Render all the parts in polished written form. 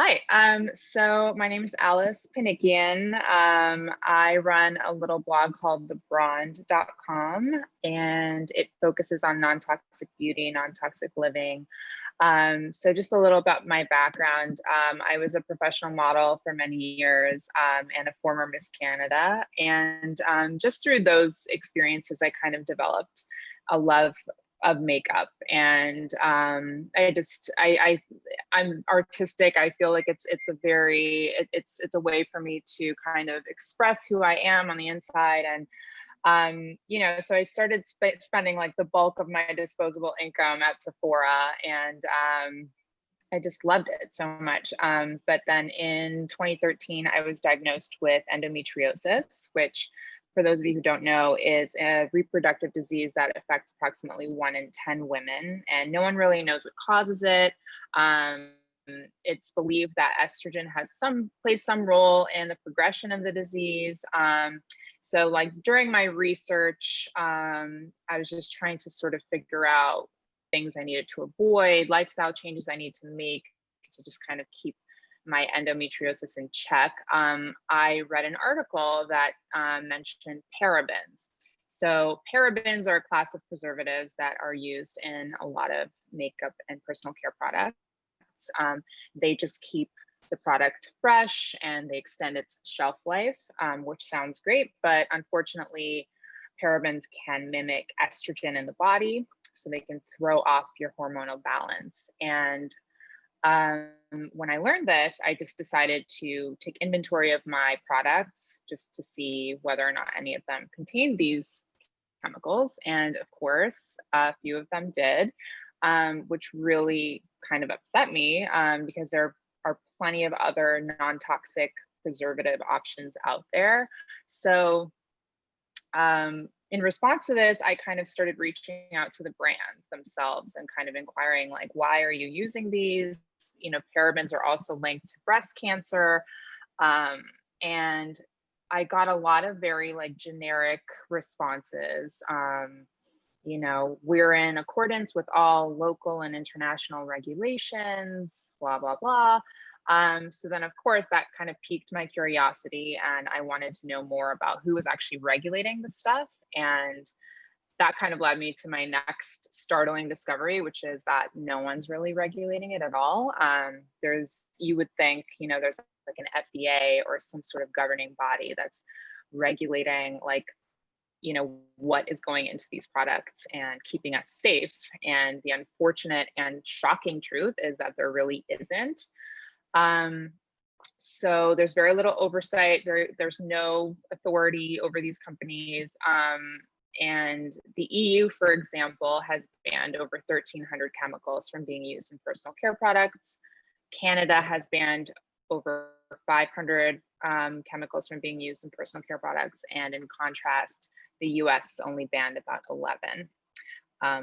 Hi, so my name is Alice Panikian. I run a little blog called thebrand.com, and it focuses on non-toxic beauty, non-toxic living. So just a little about my background. I was a professional model for many years and a former Miss Canada. And just through those experiences, I kind of developed a love of makeup. And I'm artistic. I feel like it's a way for me to kind of express who I am on the inside. And so I started spending like the bulk of my disposable income at Sephora, and I just loved it so much. But then in 2013, I was diagnosed with endometriosis, which, for those of you who don't know, is a reproductive disease that affects approximately 1 in 10 women, and no one really knows what causes it. It's believed that estrogen plays some role in the progression of the disease. So like during my research, I was just trying to sort of figure out things I needed to avoid, lifestyle changes I need to make to just kind of keep my endometriosis in check. I read an article that mentioned parabens. So parabens are a class of preservatives that are used in a lot of makeup and personal care products. They just keep the product fresh and they extend its shelf life, which sounds great, but unfortunately, parabens can mimic estrogen in the body, so they can throw off your hormonal balance. And when I learned this, I just decided to take inventory of my products just to see whether or not any of them contained these chemicals. And of course, a few of them did, which really kind of upset me because there are plenty of other non-toxic preservative options out there. So in response to this, I kind of started reaching out to the brands themselves and kind of inquiring, like, why are you using these? You know, parabens are also linked to breast cancer. And I got a lot of very like generic responses. We're in accordance with all local and international regulations, blah, blah, blah. So then, of course, that kind of piqued my curiosity, and I wanted to know more about who was actually regulating the stuff. And that kind of led me to my next startling discovery, which is that no one's really regulating it at all. You would think, there's like an FDA or some sort of governing body that's regulating, like, what is going into these products and keeping us safe. And the unfortunate and shocking truth is that there really isn't. So there's very little oversight. There's no authority over these companies. And the EU, for example, has banned over 1,300 chemicals from being used in personal care products. Canada has banned over 500 chemicals from being used in personal care products. And in contrast, the US only banned about 11.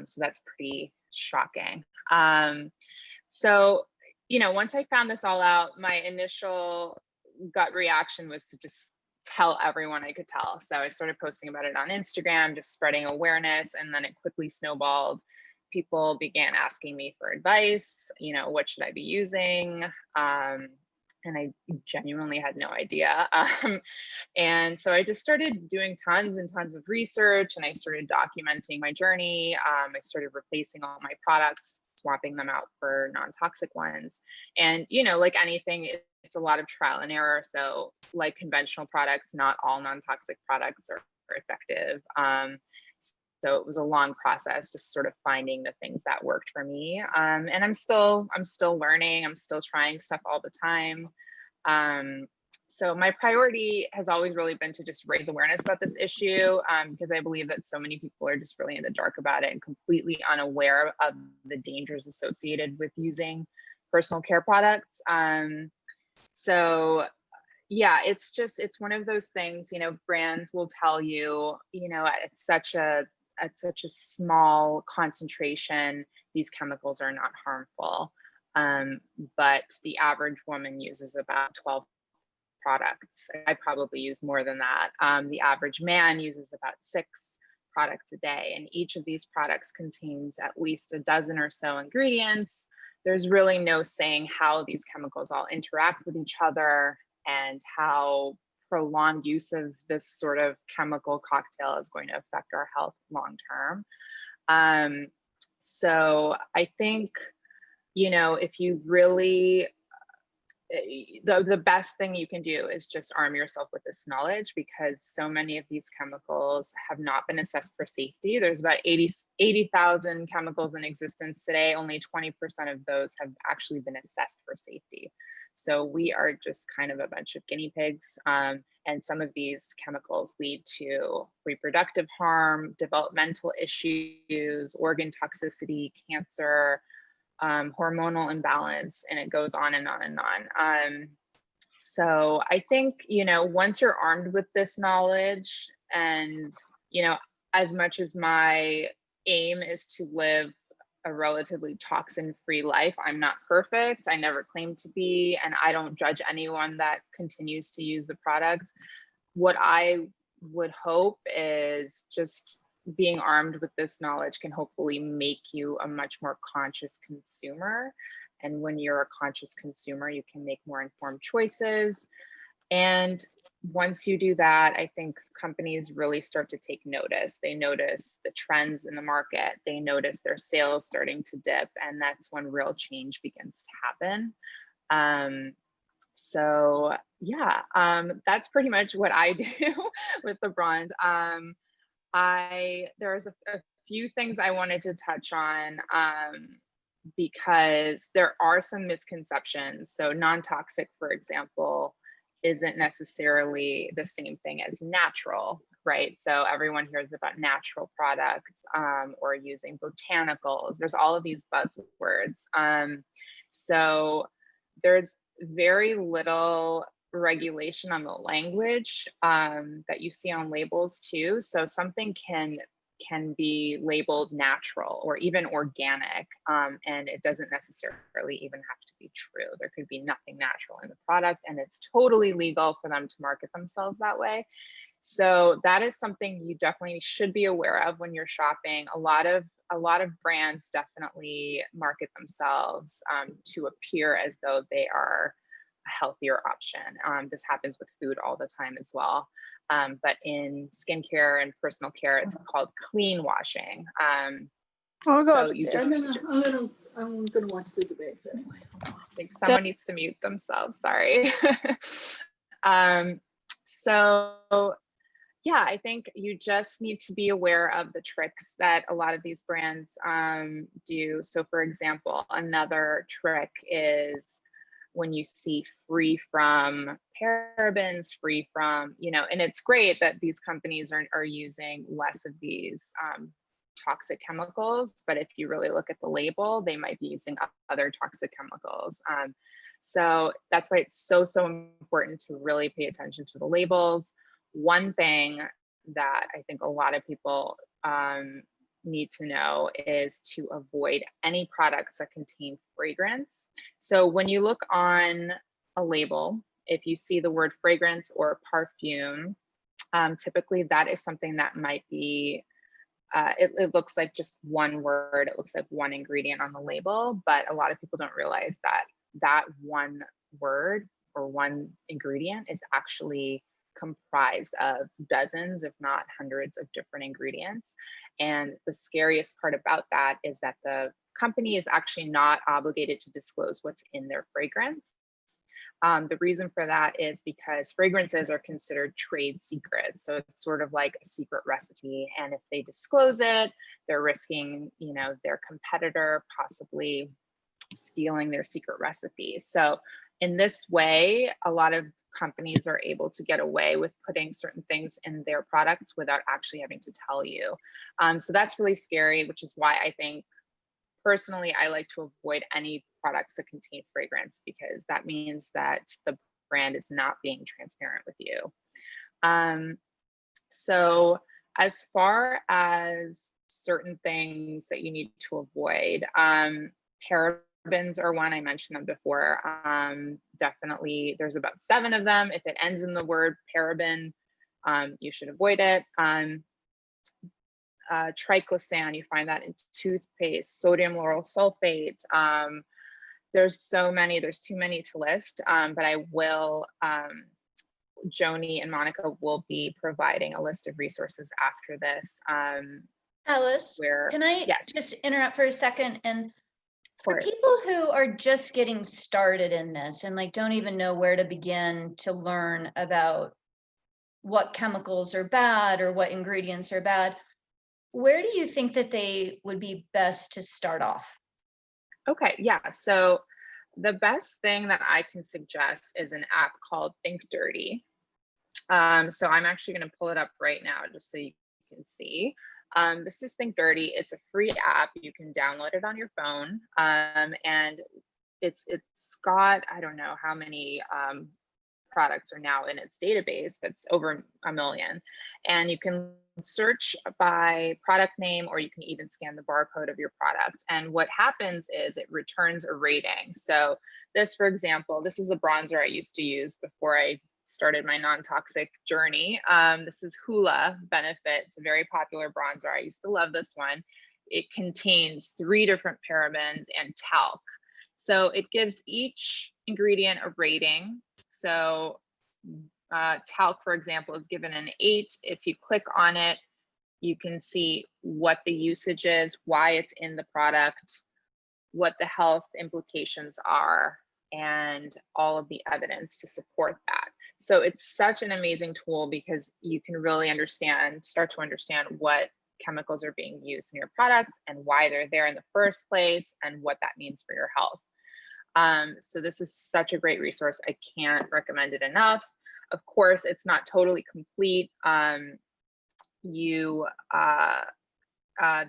So that's pretty shocking. Once I found this all out, my initial gut reaction was to just tell everyone I could tell. So I started posting about it on Instagram, just spreading awareness, and then it quickly snowballed. People began asking me for advice, what should I be using? And I genuinely had no idea. And so I just started doing tons and tons of research, and I started documenting my journey. I started replacing all my products, swapping them out for non-toxic ones. And, like anything, it's a lot of trial and error. So like conventional products, not all non-toxic products are effective. So it was a long process, just sort of finding the things that worked for me. And I'm still learning. I'm still trying stuff all the time. So my priority has always really been to just raise awareness about this issue, because I believe that so many people are just really in the dark about it and completely unaware of the dangers associated with using personal care products. It's one of those things, brands will tell you, at such a small concentration, these chemicals are not harmful. But the average woman uses about 12 products. I probably use more than that. The average man uses about 6 products a day, and each of these products contains at least a dozen or so ingredients. there's really no saying how these chemicals all interact with each other and how prolonged use of this sort of chemical cocktail is going to affect our health long term. So I think, you know, if you really, the best thing you can do is just arm yourself with this knowledge, because so many of these chemicals have not been assessed for safety. There's about 80,000 chemicals in existence today. Only 20% of those have actually been assessed for safety. So we are just kind of a bunch of guinea pigs. And some of these chemicals lead to reproductive harm, developmental issues, organ toxicity, cancer, hormonal imbalance, and it goes on and on and on. So I think, you know, once you're armed with this knowledge, and, you know, as much as my aim is to live a relatively toxin-free life, I'm not perfect. I never claim to be, and I don't judge anyone that continues to use the product. What I would hope is just being armed with this knowledge can hopefully make you a much more conscious consumer. And when you're a conscious consumer, you can make more informed choices. And once you do that, I think companies really start to take notice. They notice the trends in the market, they notice their sales starting to dip, and that's when real change begins to happen. So yeah, that's pretty much what I do with the brand. There's a few things I wanted to touch on, because there are some misconceptions. So non-toxic, for example, isn't necessarily the same thing as natural, right? So everyone hears about natural products, or using botanicals. There's all of these buzzwords. So there's very little regulation on the language that you see on labels too. So something can be labeled natural or even organic, and it doesn't necessarily even have to be true. There could be nothing natural in the product, and it's totally legal for them to market themselves that way. So that is something you definitely should be aware of when you're shopping. A lot of brands definitely market themselves to appear as though they are a healthier option. This happens with food all the time as well. But in skincare and personal care, it's called clean washing. Oh so gosh, you just, I'm gonna watch the debates anyway. I think someone needs to mute themselves. Sorry. So yeah, I think you just need to be aware of the tricks that a lot of these brands do. So for example, another trick is when you see free from parabens, free from, you know, and it's great that these companies are using less of these toxic chemicals, but if you really look at the label, they might be using other toxic chemicals. So that's why it's so important to really pay attention to the labels. One thing that I think a lot of people need to know is to avoid any products that contain fragrance. So when you look on a label, if you see the word fragrance or perfume, typically that is something that might be, it looks like just one word, it looks like one ingredient on the label, but a lot of people don't realize that that one word or one ingredient is actually comprised of dozens, if not hundreds of different ingredients. And the scariest part about that is that the company is actually not obligated to disclose what's in their fragrance. The reason for that is because fragrances are considered trade secrets. So it's sort of like a secret recipe. And if they disclose it, they're risking, you know, their competitor possibly stealing their secret recipe. So in this way, a lot of companies are able to get away with putting certain things in their products without actually having to tell you. So that's really scary, which is why I think personally, I like to avoid any products that contain fragrance, because that means that the brand is not being transparent with you. So as far as certain things that you need to avoid, parabens are one. I mentioned them before. Definitely, there's about 7 of them. If it ends in the word paraben, you should avoid it. Triclosan, you find that in toothpaste, sodium lauryl sulfate, There's so many, there's too many to list, but I will, Joni and Monica will be providing a list of resources after this. Alice, Where, can I yes, just interrupt for a second? And of for course. people who are just getting started in this and like don't even know where to begin to learn about what chemicals are bad or what ingredients are bad, where do you think that they would be best to start off? Okay, yeah. So the best thing that I can suggest is an app called Think Dirty. So I'm actually going to pull it up right now just so you can see. This is Think Dirty. It's a free app. You can download it on your phone. And it's got, I don't know how many products are now in its database, but it's over 1 million. And you can search by product name, or you can even scan the barcode of your product. And what happens is it returns a rating. So this, for example, this is a bronzer I used to use before I started my non-toxic journey. This is Hoola Benefit. It's a very popular bronzer. I used to love this one. It contains 3 different parabens and talc. So it gives each ingredient a rating. So talc, for example, is given an 8. If you click on it, you can see what the usage is, why it's in the product, what the health implications are, and all of the evidence to support that. So it's such an amazing tool because you can really start to understand what chemicals are being used in your product and why they're there in the first place and what that means for your health. So this is such a great resource. I can't recommend it enough. Of course, it's not totally complete. There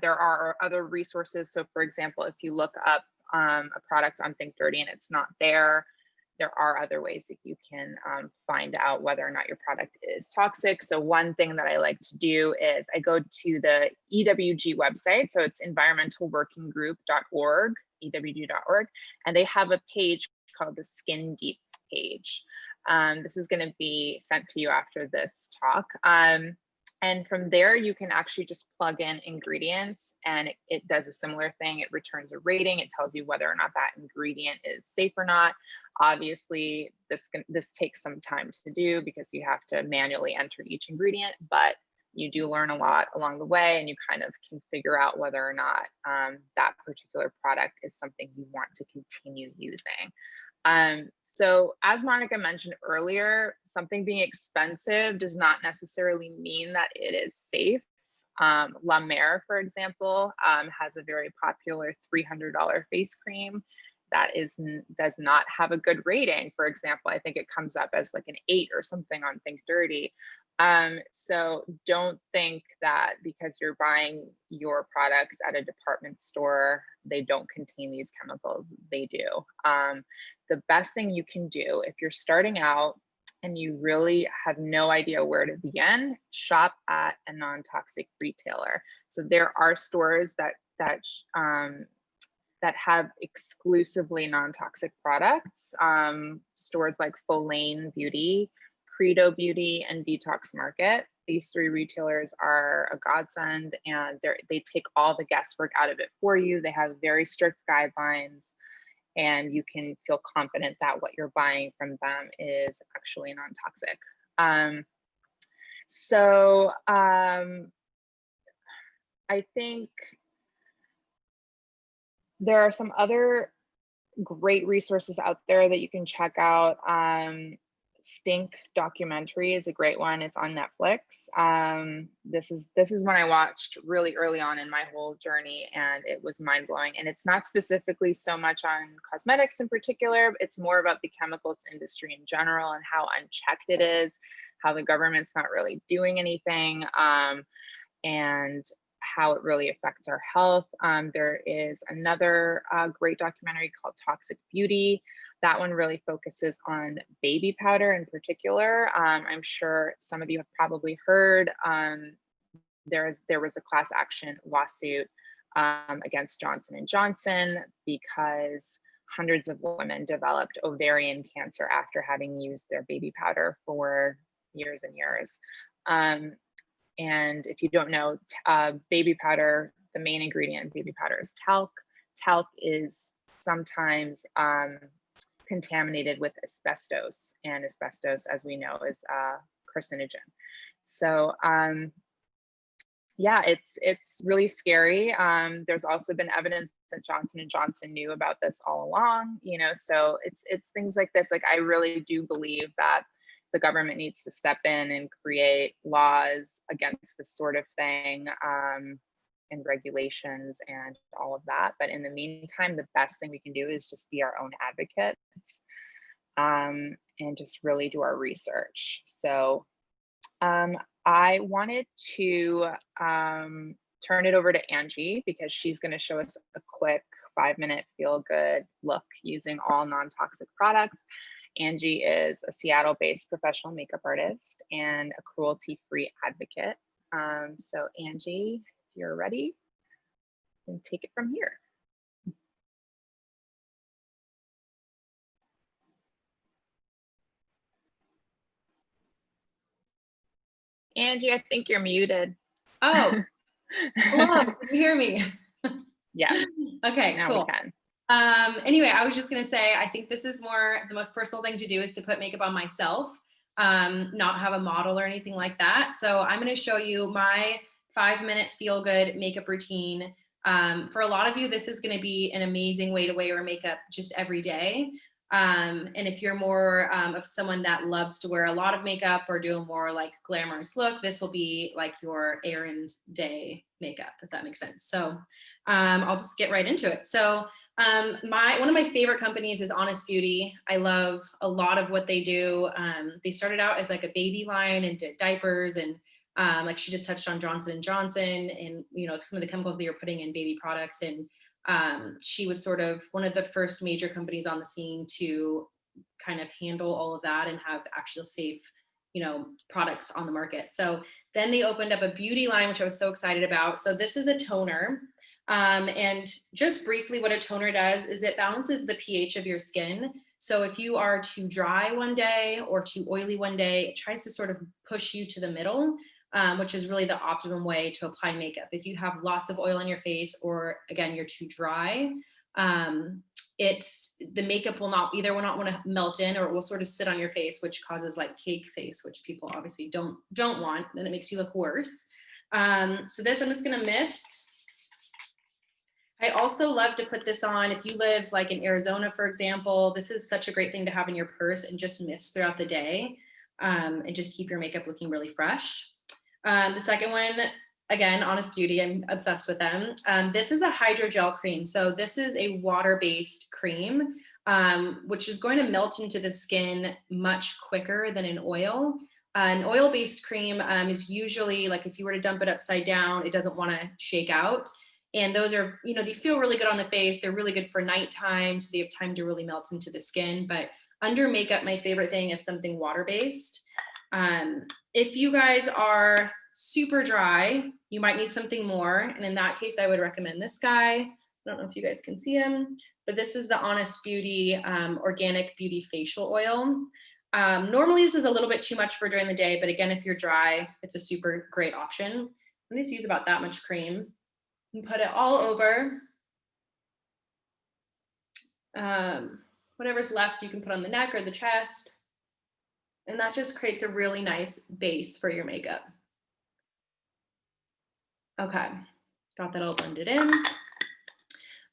are other resources. So for example, if you look up a product on Think Dirty and it's not there, there are other ways that you can find out whether or not your product is toxic. So one thing that I like to do is I go to the EWG website. So it's environmentalworkinggroup.org, ewg.org, and they have a page called the Skin Deep page. This is going to be sent to you after this talk. And from there, you can actually just plug in ingredients and it does a similar thing. It returns a rating. It tells you whether or not that ingredient is safe or not. Obviously, this takes some time to do because you have to manually enter each ingredient, but you do learn a lot along the way and you kind of can figure out whether or not that particular product is something you want to continue using. So as Monica mentioned earlier, something being expensive does not necessarily mean that it is safe. La Mer, for example, has a very popular $300 face cream that does not have a good rating. For example, I think it comes up as like an 8 or something on Think Dirty. So don't think that because you're buying your products at a department store, they don't contain these chemicals. They do. The best thing you can do if you're starting out and you really have no idea where to begin, shop at a non-toxic retailer. So there are stores that have exclusively non-toxic products. Stores like Folane Beauty, Credo Beauty, and Detox Market. These 3 retailers are a godsend, and they take all the guesswork out of it for you. They have very strict guidelines, and you can feel confident that what you're buying from them is actually non-toxic. I think there are some other great resources out there that you can check out. Stink documentary is a great one. It's on Netflix. This is one I watched really early on in my whole journey, and it was mind-blowing. And it's not specifically so much on cosmetics in particular, it's more about the chemicals industry in general and how unchecked it is, how the government's not really doing anything, and how it really affects our health. There is another great documentary called Toxic Beauty. That one really focuses on baby powder in particular. I'm sure some of you have probably heard there was a class action lawsuit against Johnson & Johnson because hundreds of women developed ovarian cancer after having used their baby powder for years and years. And if you don't know, baby powder, the main ingredient in baby powder is talc. health is sometimes contaminated with asbestos, and asbestos, as we know, is a carcinogen. So yeah, it's really scary. There's also been evidence that Johnson & Johnson knew about this all along, you know, so it's things like this. Like, I really do believe that the government needs to step in and create laws against this sort of thing, and regulations and all of that. But in the meantime, the best thing we can do is just be our own advocates, and just really do our research. So I wanted to turn it over to Angie, because she's going to show us a quick 5-minute feel good look using all non-toxic products. Angie is a Seattle-based professional makeup artist and a cruelty-free advocate. So Angie, if you're ready, you can take it from here. Angie, I think you're muted. Oh, hello, can you hear me? Yeah. Okay, Now cool. we can. Anyway, I was just gonna say, I think this is the most personal thing to do is to put makeup on myself, not have a model or anything like that. So I'm gonna show you my 5-minute feel good makeup routine. For a lot of you, this is gonna be an amazing way to wear makeup just every day. And if you're more of someone that loves to wear a lot of makeup or do a more like glamorous look, this will be like your errand day makeup, if that makes sense. So I'll just get right into it. So one of my favorite companies is Honest Beauty. I love a lot of what they do. They started out as like a baby line and did diapers, and like she just touched on Johnson & Johnson and, you know, some of the chemicals they were putting in baby products. And she was sort of one of the first major companies on the scene to kind of handle all of that and have actual safe, you know, products on the market. So then they opened up a beauty line, which I was so excited about. So this is a toner. And just briefly, what a toner does is it balances the pH of your skin. So if you are too dry one day or too oily one day, it tries to sort of push you to the middle, which is really the optimum way to apply makeup. If you have lots of oil on your face, or again, you're too dry, the makeup will not want to melt in, or it will sort of sit on your face, which causes like cake face, which people obviously don't want. Then it makes you look worse. So this I'm just gonna mist. I also love to put this on if you live like in Arizona, for example. This is such a great thing to have in your purse and just mist throughout the day, and just keep your makeup looking really fresh. The second one, again, Honest Beauty, I'm obsessed with them. This is a hydrogel cream. So this is a water-based cream, which is going to melt into the skin much quicker than an oil. An oil-based cream is usually like if you were to dump it upside down, it doesn't want to shake out. And those are, you know, they feel really good on the face. They're really good for nighttime, so they have time to really melt into the skin. But under makeup, my favorite thing is something water-based. If you guys are super dry, you might need something more. And in that case, I would recommend this guy. I don't know if you guys can see him, but this is the Honest Beauty Organic Beauty Facial Oil. Normally, this is a little bit too much for during the day, but again, if you're dry, it's a super great option. I'm just use about that much cream and put it all over. Whatever's left, you can put on the neck or the chest. And that just creates a really nice base for your makeup. Okay, got that all blended in.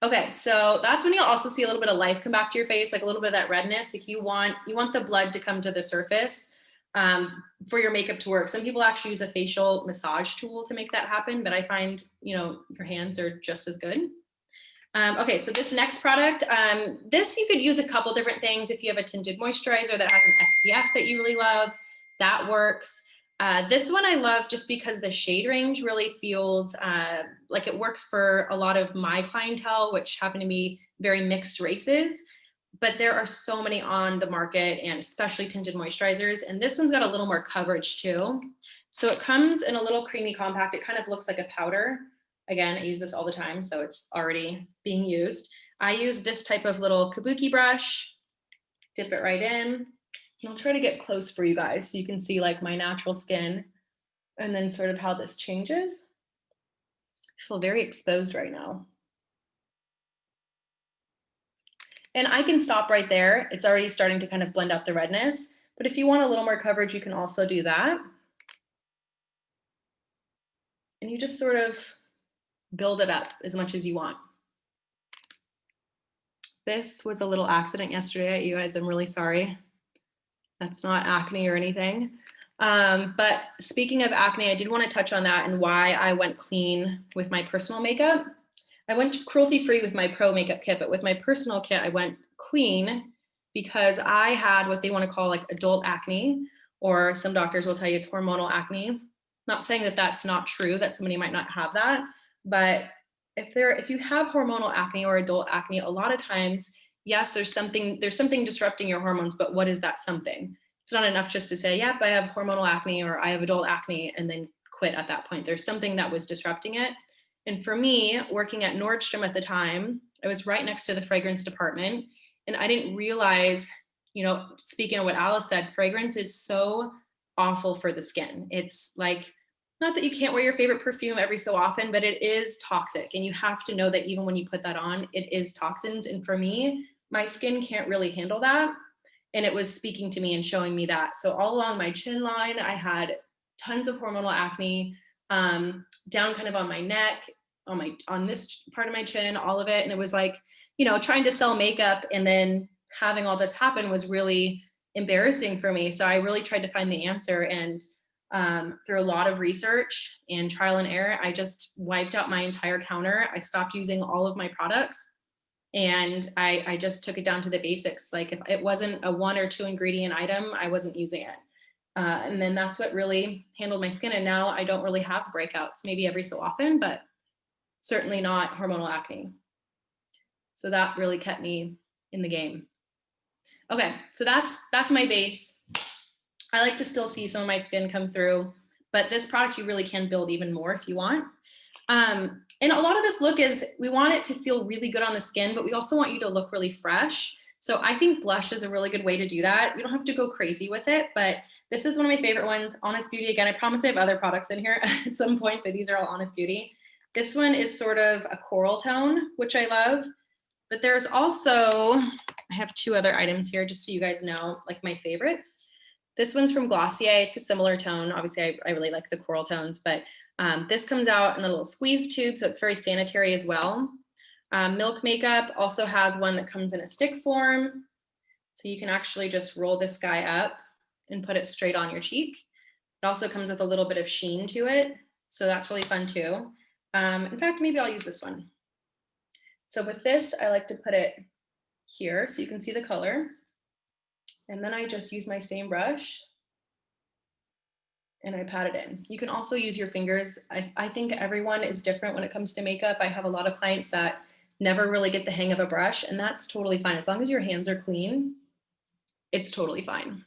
Okay, so that's when you'll also see a little bit of life come back to your face, like a little bit of that redness. If you want the blood to come to the surface for your makeup to work. Some people actually use a facial massage tool to make that happen, but I find, you know, your hands are just as good. Okay, so this next product, this you could use a couple different things. If you have a tinted moisturizer that has an SPF that you really love, that works. This one I love just because the shade range really feels like it works for a lot of my clientele, which happen to be very mixed races. But there are so many on the market, and especially tinted moisturizers. And this one's got a little more coverage too. So it comes in a little creamy compact. It kind of looks like a powder. Again, I use this all the time, so it's already being used. I use this type of little kabuki brush, dip it right in. And I'll try to get close for you guys so you can see like my natural skin and then sort of how this changes. I feel very exposed right now. And I can stop right there. It's already starting to kind of blend out the redness. But if you want a little more coverage, you can also do that. And you just sort of build it up as much as you want. This was a little accident yesterday, you guys. I'm really sorry. That's not acne or anything. But speaking of acne, I did want to touch on that and why I went clean with my personal makeup. I went cruelty-free with my pro makeup kit, but with my personal kit, I went clean because I had what they want to call like adult acne, or some doctors will tell you it's hormonal acne. Not saying that that's not true, that somebody might not have that, but if you have hormonal acne or adult acne, a lot of times, yes, there's something disrupting your hormones, but what is that something? It's not enough just to say, yep, I have hormonal acne or I have adult acne and then quit at that point. There's something that was disrupting it. And for me, working at Nordstrom at the time, I was right next to the fragrance department, and I didn't realize, speaking of what Alice said, fragrance is so awful for the skin. It's like, not that you can't wear your favorite perfume every so often, but it is toxic. And you have to know that even when you put that on, it is toxins. And for me, my skin can't really handle that. And it was speaking to me and showing me that. So all along my chin line, I had tons of hormonal acne, down kind of on my neck, on this part of my chin, all of it. And it was like, trying to sell makeup and then having all this happen was really embarrassing for me. So I really tried to find the answer, and through a lot of research and trial and error, I just wiped out my entire counter. I stopped using all of my products, and I just took it down to the basics. Like if it wasn't a 1 or 2 ingredient item, I wasn't using it. And then that's what really handled my skin. And now I don't really have breakouts, maybe every so often, but certainly not hormonal acne. So that really kept me in the game. Okay, so that's my base. I like to still see some of my skin come through, but this product you really can build even more if you want. And a lot of this look is, we want it to feel really good on the skin, but we also want you to look really fresh. So I think blush is a really good way to do that. You don't have to go crazy with it, but this is one of my favorite ones, Honest Beauty. Again, I promise I have other products in here at some point, but these are all Honest Beauty. This one is sort of a coral tone, which I love, but there's also, I have 2 other items here just so you guys know, like my favorites. This one's from Glossier. It's a similar tone. Obviously, I really like the coral tones, but this comes out in a little squeeze tube, so it's very sanitary as well. Milk Makeup also has one that comes in a stick form. So you can actually just roll this guy up and put it straight on your cheek. It also comes with a little bit of sheen to it, so that's really fun too. In fact, maybe I'll use this one. So with this, I like to put it here so you can see the color. And then I just use my same brush and I pat it in. You can also use your fingers. I think everyone is different when it comes to makeup. I have a lot of clients that never really get the hang of a brush, and that's totally fine. As long as your hands are clean, it's totally fine.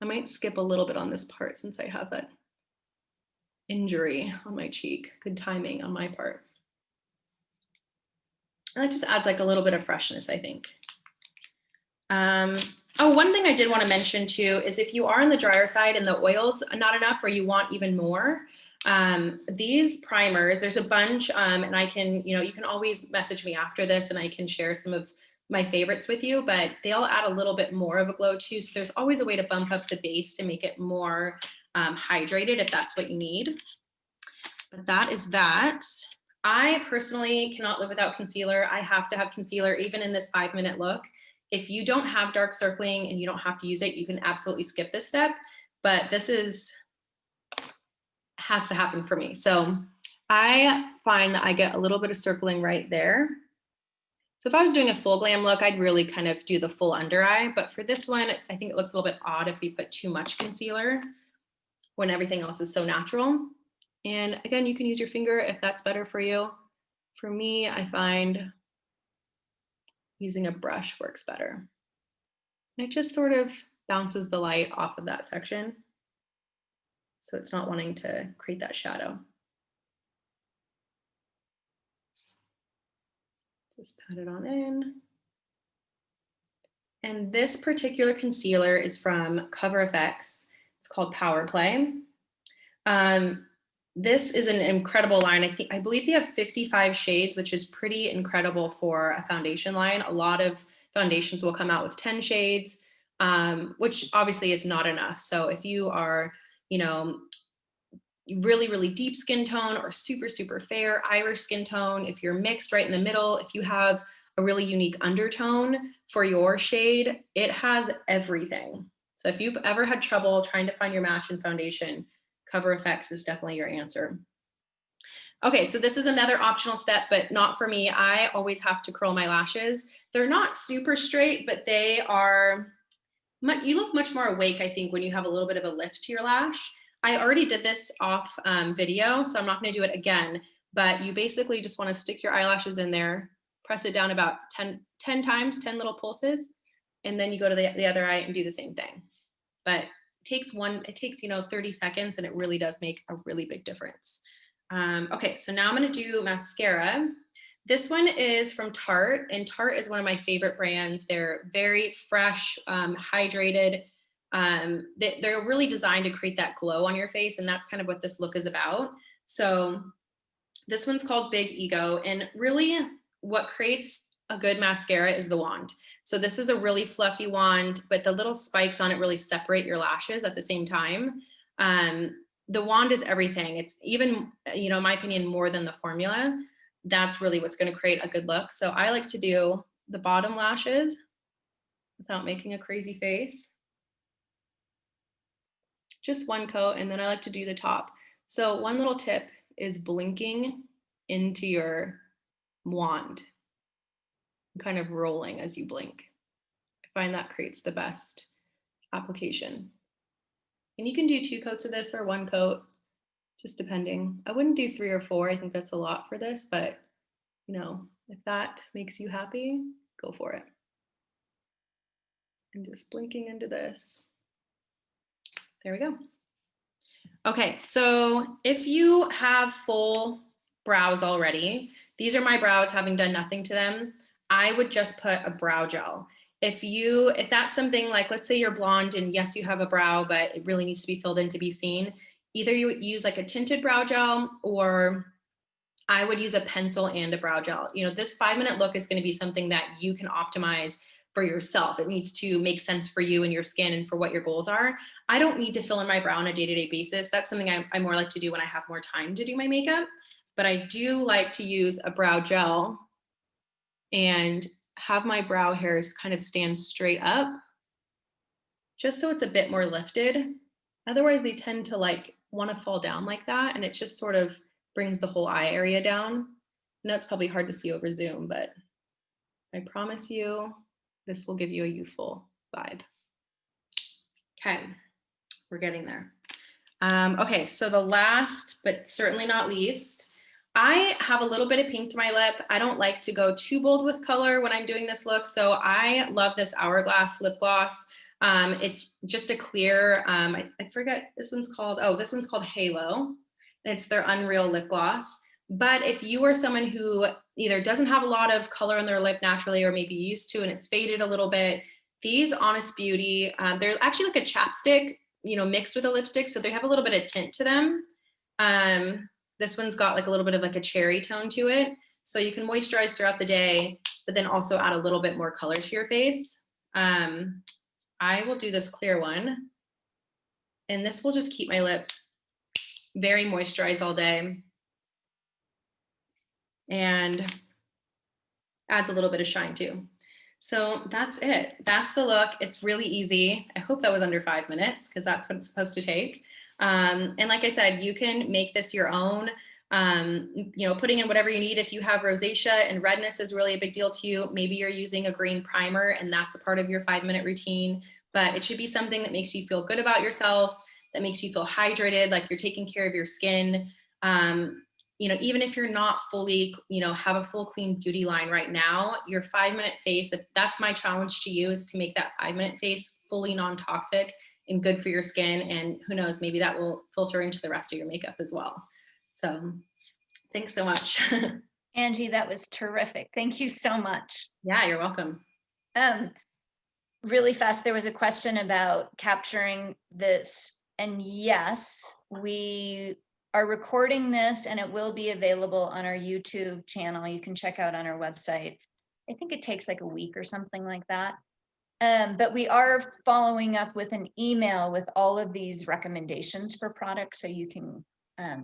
I might skip a little bit on this part since I have that injury on my cheek. Good timing on my part. And that just adds like a little bit of freshness, I think. Oh, one thing I did want to mention too is if you are on the drier side and the oils are not enough or you want even more, these primers, there's a bunch, and I can, you can always message me after this and I can share some of my favorites with you, but they'll add a little bit more of a glow too. So there's always a way to bump up the base to make it more hydrated if that's what you need. But that is that. I personally cannot live without concealer. I have to have concealer even in this 5-minute look. If you don't have dark circling and you don't have to use it, you can absolutely skip this step, but this has to happen for me. So I find that I get a little bit of circling right there. So if I was doing a full glam look, I'd really kind of do the full under eye, but for this one, I think it looks a little bit odd if we put too much concealer when everything else is so natural. And again, you can use your finger if that's better for you. For me, I find using a brush works better. And it just sort of bounces the light off of that section, so it's not wanting to create that shadow. Just pat it on in. And this particular concealer is from Cover FX. It's called Power Play. This is an incredible line. I believe they have 55 shades, which is pretty incredible for a foundation line. A lot of foundations will come out with 10 shades, which obviously is not enough. So if you are, you know, really, really deep skin tone or super, super fair Irish skin tone, if you're mixed right in the middle, if you have a really unique undertone for your shade, it has everything. So if you've ever had trouble trying to find your match in foundation, Cover FX is definitely your answer. Okay, so this is another optional step, but not for me. I always have to curl my lashes. They're not super straight, but they are, you look much more awake, I think, when you have a little bit of a lift to your lash. I already did this off video, so I'm not gonna do it again, but you basically just wanna stick your eyelashes in there, press it down about 10 times, 10 little pulses, and then you go to the other eye and do the same thing. But it takes, you know, 30 seconds, and it really does make a really big difference. Okay, so now I'm gonna do mascara. This one is from Tarte, and Tarte is one of my favorite brands. They're very fresh, hydrated. They're really designed to create that glow on your face, and that's kind of what this look is about. So this one's called Big Ego, and really what creates a good mascara is the wand. So this is a really fluffy wand, but the little spikes on it really separate your lashes at the same time. The wand is everything. It's even, you know, in my opinion, more than the formula. That's really what's going to create a good look. So I like to do the bottom lashes without making a crazy face. Just one coat, and then I like to do the top. So one little tip is blinking into your wand, kind of rolling as you blink. I find that creates the best application. And you can do 2 coats of this or 1 coat, just depending. I wouldn't do 3 or 4. I think that's a lot for this, but you know, if that makes you happy, go for it. And just blinking into this. There we go. Okay, so if you have full brows already, these are my brows having done nothing to them, I would just put a brow gel. If that's something like, let's say you're blonde and yes, you have a brow, but it really needs to be filled in to be seen, either you would use like a tinted brow gel, or I would use a pencil and a brow gel. You know, this 5-minute look is going to be something that you can optimize for yourself. It needs to make sense for you and your skin and for what your goals are. I don't need to fill in my brow on a day-to-day basis. That's something I more like to do when I have more time to do my makeup. But I do like to use a brow gel and have my brow hairs kind of stand straight up, just so it's a bit more lifted. Otherwise, they tend to like want to fall down like that, and it just sort of brings the whole eye area down. I know it's probably hard to see over Zoom, but I promise you, this will give you a youthful vibe. Okay, we're getting there. Okay, so the last, but certainly not least, I have a little bit of pink to my lip. I don't like to go too bold with color when I'm doing this look, so I love this Hourglass Lip Gloss. It's just a clear, I forget, this one's called Halo. It's their Unreal Lip Gloss. But if you are someone who either doesn't have a lot of color on their lip naturally, or maybe used to and it's faded a little bit, these Honest Beauty, they're actually like a chapstick, you know, mixed with a lipstick. So they have a little bit of tint to them. This one's got like a little bit of like a cherry tone to it. So you can moisturize throughout the day, but then also add a little bit more color to your face. I will do this clear one. And this will just keep my lips very moisturized all day. And adds a little bit of shine too. So that's it. That's the look. It's really easy. I hope that was under 5 minutes, because that's what it's supposed to take. And like I said, you can make this your own, you know, putting in whatever you need. If you have rosacea and redness is really a big deal to you, maybe you're using a green primer and that's a part of your 5-minute routine, but it should be something that makes you feel good about yourself, that makes you feel hydrated, like you're taking care of your skin. You know, even if you're not fully, you know, have a full clean beauty line right now, your 5-minute face, if that's my challenge to you, is to make that 5-minute face fully non-toxic and good for your skin. And who knows, maybe that will filter into the rest of your makeup as well. So thanks so much. Angie, that was terrific. Thank you so much. Yeah, you're welcome. Really fast, there was a question about capturing this. And yes, we are recording this, and it will be available on our YouTube channel. You can check out on our website. I think it takes like a week or something like that. But we are following up with an email with all of these recommendations for products, so you can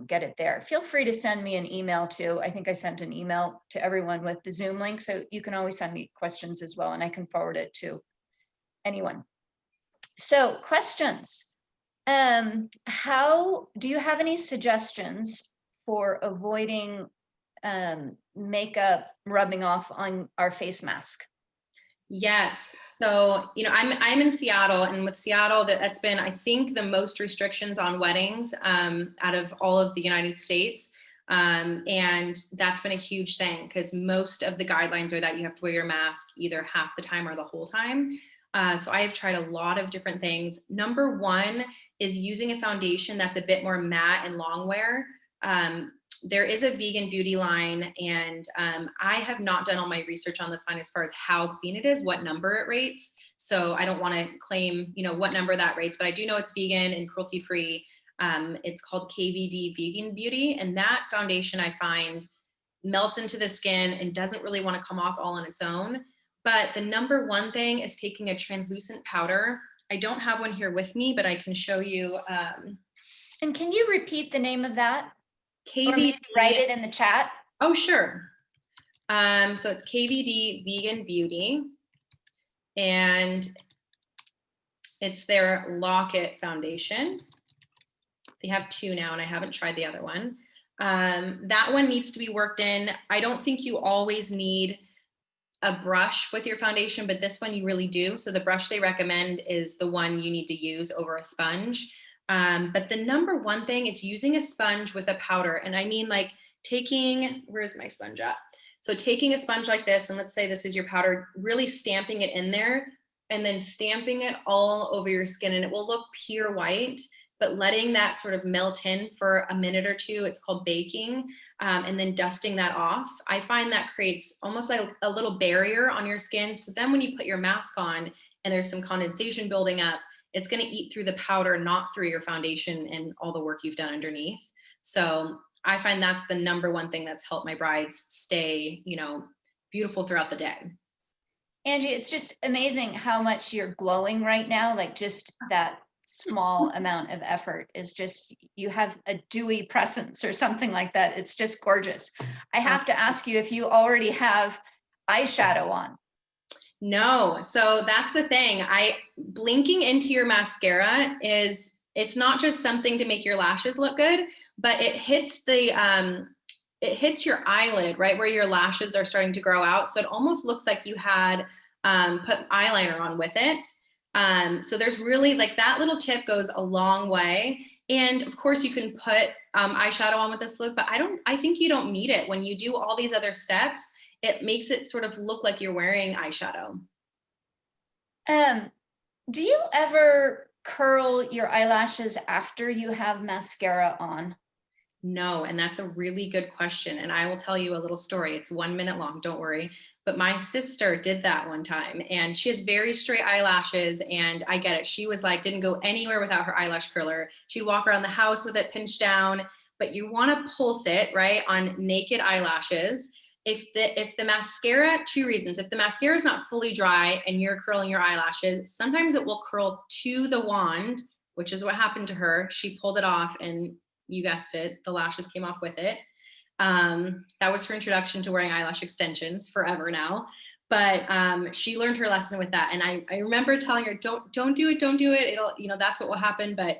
get it there. Feel free to send me an email too. I think I sent an email to everyone with the Zoom link, so you can always send me questions as well, and I can forward it to anyone. So questions. How do you have any suggestions for avoiding makeup rubbing off on our face mask? Yes. So, I'm in Seattle, and with Seattle, that's been, I think, the most restrictions on weddings out of all of the United States. And that's been a huge thing because most of the guidelines are that you have to wear your mask either half the time or the whole time. So I have tried a lot of different things. Number one is using a foundation that's a bit more matte and long wear. There is a vegan beauty line, and I have not done all my research on this line as far as how clean it is, what number it rates. So I don't want to claim, what number that rates, but I do know it's vegan and cruelty-free. It's called KVD Vegan Beauty, and that foundation I find melts into the skin and doesn't really want to come off all on its own. But the number one thing is taking a translucent powder. I don't have one here with me, but I can show you. And can you repeat the name of that? KVD, or maybe write it in the chat. Oh, sure. So it's KVD Vegan Beauty, and it's their Locket foundation. They have two now, and I haven't tried the other one. That one needs to be worked in. I don't think you always need a brush with your foundation, but this one you really do. So the brush they recommend is the one you need to use over a sponge. But the number one thing is using a sponge with a powder. And I mean, like taking, where's my sponge at? So taking a sponge like this, and let's say this is your powder, really stamping it in there and then stamping it all over your skin, and it will look pure white, but letting that sort of melt in for a minute or two. It's called baking. And then dusting that off. I find that creates almost like a little barrier on your skin. So then when you put your mask on and there's some condensation building up, it's going to eat through the powder, not through your foundation and all the work you've done underneath. So I find that's the number one thing that's helped my brides stay, beautiful throughout the day. Angie, it's just amazing how much you're glowing right now. Like just that small amount of effort is just, you have a dewy presence or something like that. It's just gorgeous. I have to ask you if you already have eyeshadow on. No, so that's the thing. Blinking into your mascara it's not just something to make your lashes look good, but it hits your eyelid, right where your lashes are starting to grow out. So it almost looks like you had put eyeliner on with it. So there's really, like, that little tip goes a long way. And of course you can put eyeshadow on with this look, but I think you don't need it. When you do all these other steps, it makes it sort of look like you're wearing eyeshadow. Do you ever curl your eyelashes after you have mascara on? No, and that's a really good question. And I will tell you a little story. It's 1 minute long, don't worry. But my sister did that one time, and she has very straight eyelashes, and I get it. She was like, didn't go anywhere without her eyelash curler. She'd walk around the house with it pinched down, but you want to pulse it, right, on naked eyelashes. If the mascara, two reasons. If the mascara is not fully dry and you're curling your eyelashes, sometimes it will curl to the wand, which is what happened to her. She pulled it off, and you guessed it, the lashes came off with it. That was her introduction to wearing eyelash extensions forever now. But she learned her lesson with that. And I remember telling her, don't do it. It'll, that's what will happen. But,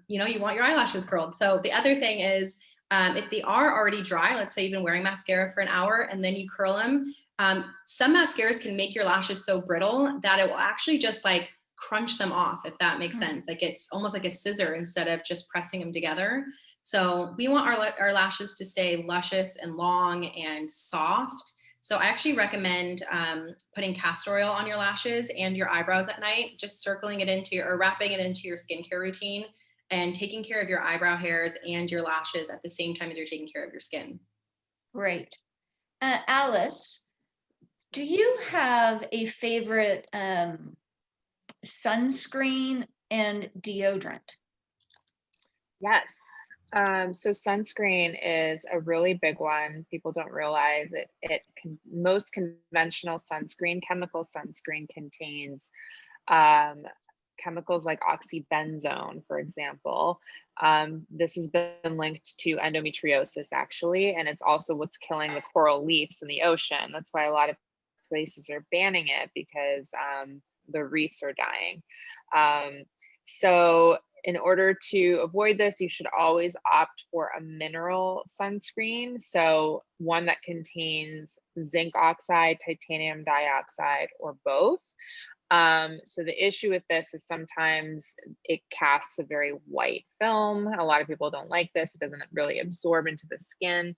you want your eyelashes curled. So the other thing is, if they are already dry, let's say you've been wearing mascara for an hour and then you curl them, some mascaras can make your lashes so brittle that it will actually just like crunch them off, if that makes sense. Like it's almost like a scissor instead of just pressing them together. So we want our lashes to stay luscious and long and soft. So I actually recommend putting castor oil on your lashes and your eyebrows at night, just circling it into or wrapping it into your skincare routine and taking care of your eyebrow hairs and your lashes at the same time as you're taking care of your skin. Great. Alice, do you have a favorite sunscreen and deodorant? Yes. So sunscreen is a really big one. People don't realize most conventional sunscreen, chemical sunscreen contains um, chemicals like oxybenzone, for example. This has been linked to endometriosis actually, and it's also what's killing the coral reefs in the ocean. That's why a lot of places are banning it, because the reefs are dying. So in order to avoid this, you should always opt for a mineral sunscreen. So one that contains zinc oxide, titanium dioxide, or both. So the issue with this is sometimes it casts a very white film. A lot of people don't like this. It doesn't really absorb into the skin.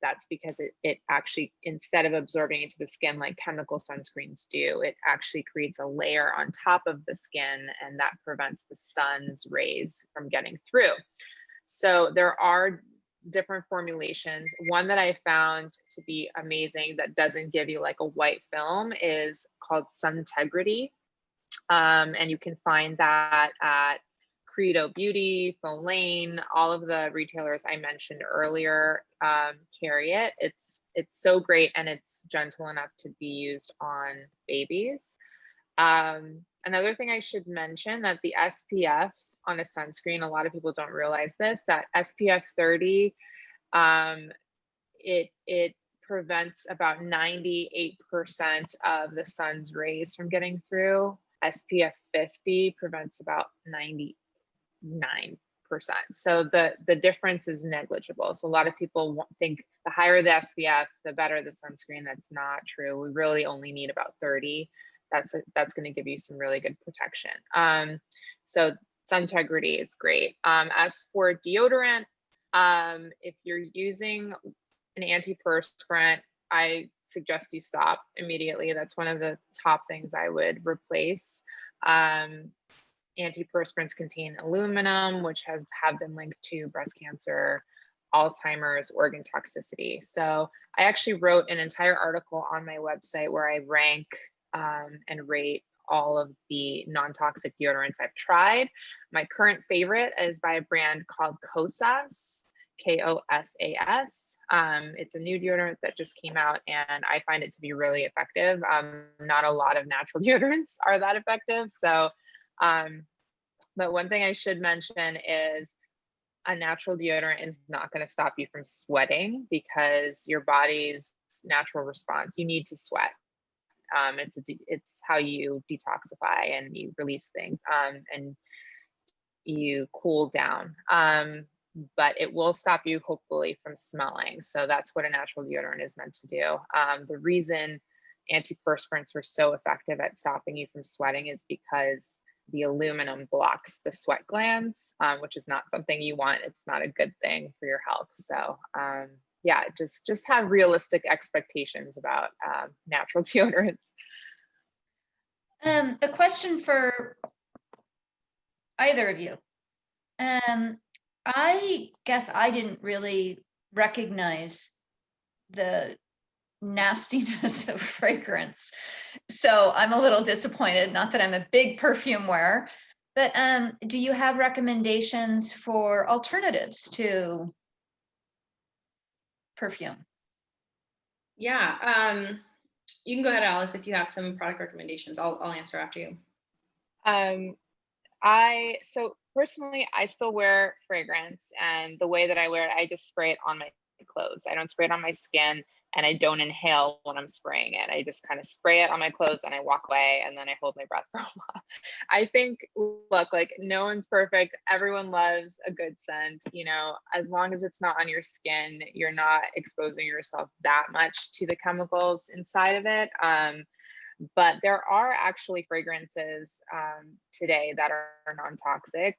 That's because it actually, instead of absorbing into the skin like chemical sunscreens do, it actually creates a layer on top of the skin, and that prevents the sun's rays from getting through. So there are different formulations. One that I found to be amazing that doesn't give you like a white film is called Suntegrity. And you can find that at Credo Beauty, Folane, all of the retailers I mentioned earlier carry it. It's so great, and it's gentle enough to be used on babies. Another thing I should mention, that the SPF on a sunscreen, a lot of people don't realize this, that SPF 30, it prevents about 98% of the sun's rays from getting through. SPF 50 prevents about 99%. So the difference is negligible. So a lot of people think the higher the SPF, the better the sunscreen. That's not true. We really only need about 30. That's going to give you some really good protection. So Suntegrity is great. As for deodorant, if you're using an antiperspirant, I suggest you stop immediately. That's one of the top things I would replace. Antiperspirants contain aluminum, which have been linked to breast cancer, Alzheimer's, organ toxicity. So I actually wrote an entire article on my website where I rank and rate all of the non-toxic deodorants I've tried. My current favorite is by a brand called Kosas, Kosas. It's a new deodorant that just came out, and I find it to be really effective. Not a lot of natural deodorants are that effective. So, but one thing I should mention is a natural deodorant is not going to stop you from sweating, because your body's natural response, you need to sweat. It's how you detoxify and you release things, and you cool down. But it will stop you hopefully from smelling. So that's what a natural deodorant is meant to do. The reason antiperspirants were so effective at stopping you from sweating is because the aluminum blocks the sweat glands, which is not something you want. It's not a good thing for your health. So yeah, just have realistic expectations about natural deodorants. A question for either of you. I guess I didn't really recognize the nastiness of fragrance, so I'm a little disappointed. Not that I'm a big perfume wearer, but do you have recommendations for alternatives to perfume? Yeah, you can go ahead, Alice, if you have some product recommendations. I'll answer after you. So personally, I still wear fragrance, and the way that I wear it, I just spray it on my clothes. I don't spray it on my skin, and I don't inhale when I'm spraying it. I just kind of spray it on my clothes and I walk away, and then I hold my breath for a while. I think, look, like, no one's perfect. Everyone loves a good scent, as long as it's not on your skin, you're not exposing yourself that much to the chemicals inside of it. But there are actually fragrances today that are non-toxic.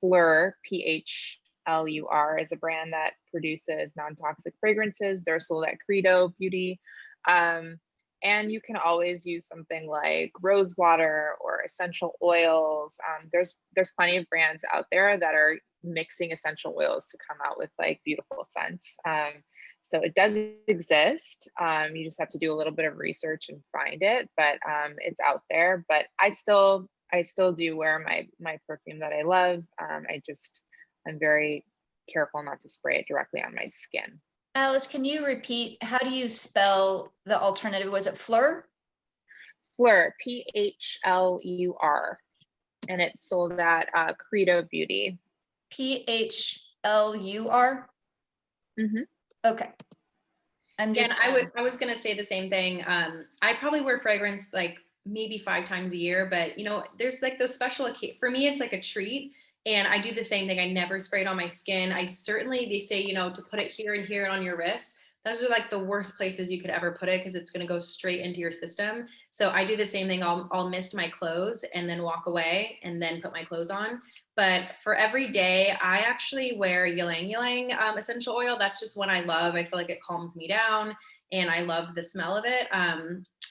Fleur, PHLUR, is a brand that produces non-toxic fragrances. They're sold at Credo Beauty. And you can always use something like rose water or essential oils. There's plenty of brands out there that are mixing essential oils to come out with like beautiful scents. So it does exist. You just have to do a little bit of research and find it, but it's out there. But I still do wear my perfume that I love. I'm very careful not to spray it directly on my skin. Alice, can you repeat, how do you spell the alternative? Was it Fleur? Fleur, Phlur, and it's sold at Credo Beauty. Phlur? Mhm. Okay. I'm Yeah, just, and I was gonna say the same thing. I probably wear fragrance like maybe 5 times a year, but you know, there's like those special for me, it's like a treat. And I do the same thing. I never spray it on my skin. I certainly, they say, you know, to put it here and here and on your wrists. Those are like the worst places you could ever put it because it's going to go straight into your system. So I do the same thing. I'll mist my clothes and then walk away and then put my clothes on. But for every day, I actually wear ylang ylang essential oil. That's just one I love. I feel like it calms me down and I love the smell of it.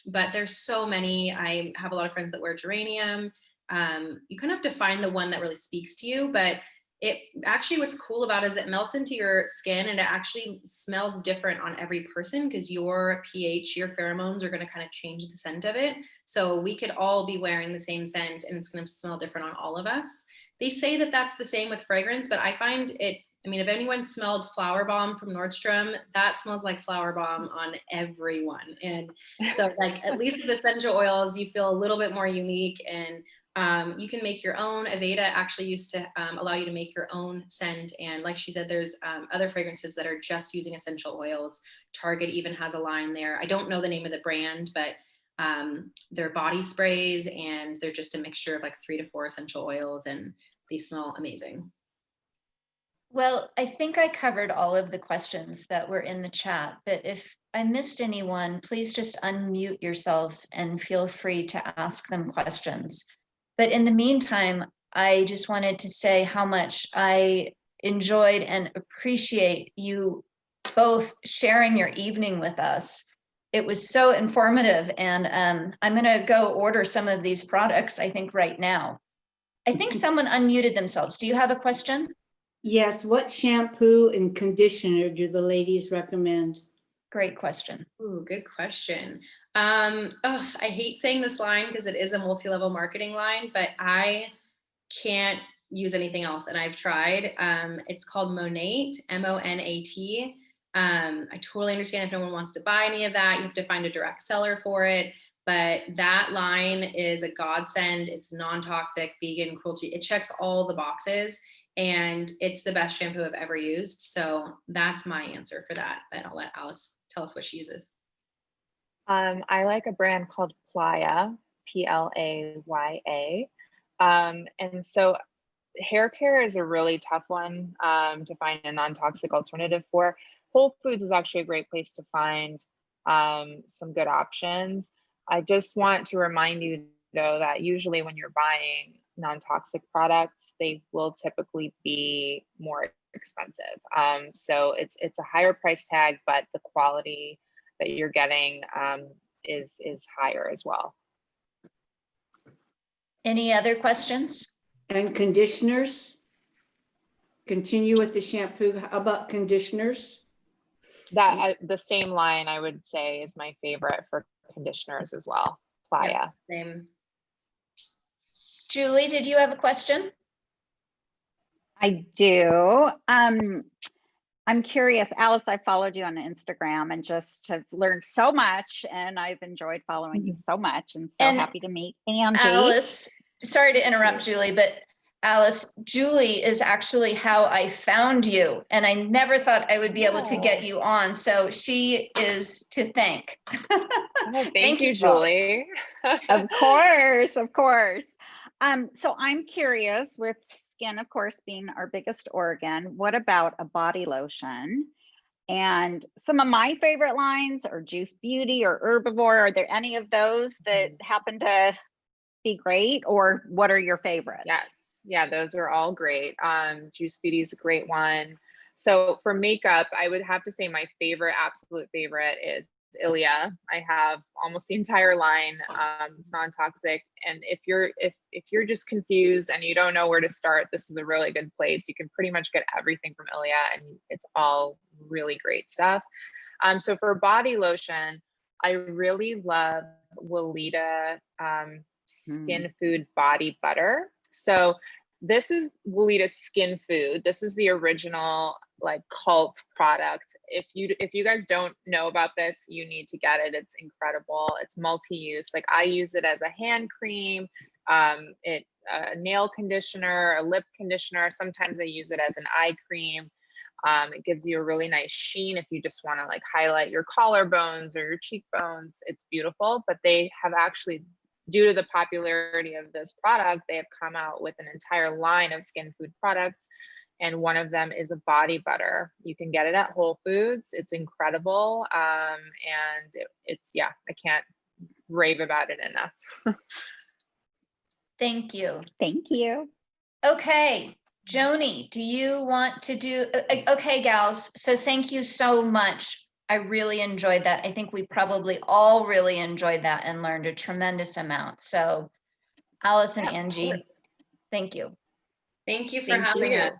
But there's so many. I have a lot of friends that wear geranium. You kind of have to find the one that really speaks to you, but it actually, what's cool about it is it melts into your skin and it actually smells different on every person because your pH, your pheromones are going to kind of change the scent of it. So we could all be wearing the same scent and it's going to smell different on all of us. They say that that's the same with fragrance, but I find it, I mean, if anyone smelled Flower Bomb from Nordstrom, that smells like Flower Bomb on everyone. And so like, at least with essential oils, you feel a little bit more unique and you can make your own. Aveda actually used to allow you to make your own scent. And like she said, there's other fragrances that are just using essential oils. Target even has a line there. I don't know the name of the brand, but they're body sprays and they're just a mixture of like 3 to 4 essential oils and they smell amazing. well, I think I covered all of the questions that were in the chat, but if I missed anyone, please just unmute yourselves and feel free to ask them questions. But in the meantime, I just wanted to say how much I enjoyed and appreciate you both sharing your evening with us. It was so informative, and I'm gonna go order some of these products, I think right now. I think someone unmuted themselves. Do you have a question? Yes, what shampoo and conditioner do the ladies recommend? Great question. Ooh, good question. I hate saying this line because it is a multi-level marketing line, but I can't use anything else. And I've tried. It's called Monate, M-O-N-A-T. I totally understand if no one wants to buy any of that. You have to find a direct seller for it. But that line is a godsend. It's non-toxic, vegan, cruelty. It checks all the boxes. And it's the best shampoo I've ever used. So that's my answer for that. But I'll let Alice tell us what she uses. I like a brand called Playa, Playa. And so hair care is a really tough one to find a non-toxic alternative for. Whole Foods is actually a great place to find some good options. I just want to remind you though that usually when you're buying non-toxic products, they will typically be more expensive. So it's a higher price tag, but the quality that you're getting is higher as well. Any other questions? And conditioners? Continue with the shampoo. How about conditioners? That the same line I would say is my favorite for conditioners as well. Playa. Yeah, same. Julie, did you have a question? I do. I'm curious, Alice, I followed you on Instagram and just have learned so much, and I've enjoyed following you so much, and so happy to meet Angie. Alice, sorry to interrupt, Julie, but Alice, Julie is actually how I found you, and I never thought I would be able to get you on, so she is to thank. Oh, thank you, Julie. Of course, of course. So I'm curious, with skin, of course, being our biggest organ, what about a body lotion? And some of my favorite lines are Juice Beauty or Herbivore. Are there any of those that happen to be great, or what are your favorites? Yes. Yeah, those are all great. Juice Beauty is a great one. So for makeup, I would have to say my favorite, absolute favorite is Ilia. I have almost the entire line. It's non-toxic, and if you're just confused and you don't know where to start, this is a really good place. You can pretty much get everything from Ilia, and it's all really great stuff. So for body lotion, I really love Weleda Skin Food Body Butter. So This is Welita's Skin Food. This is the original like cult product. If you guys don't know about this, you need to get it. It's incredible. It's multi-use. Like I use it as a hand cream, a nail conditioner, a lip conditioner. Sometimes I use it as an eye cream. It gives you a really nice sheen if you just want to like highlight your collarbones or your cheekbones. It's beautiful, but they have actually, due to the popularity of this product, they have come out with an entire line of skin food products. And one of them is a body butter. You can get it at Whole Foods. It's incredible. And it's, yeah, I can't rave about it enough. Thank you. Thank you. Okay, Joni, do you want to do, okay, gals, so thank you so much. I really enjoyed that. I think we probably all really enjoyed that and learned a tremendous amount. So Alice and Angie, thank you. Thank you for Thank having you. us.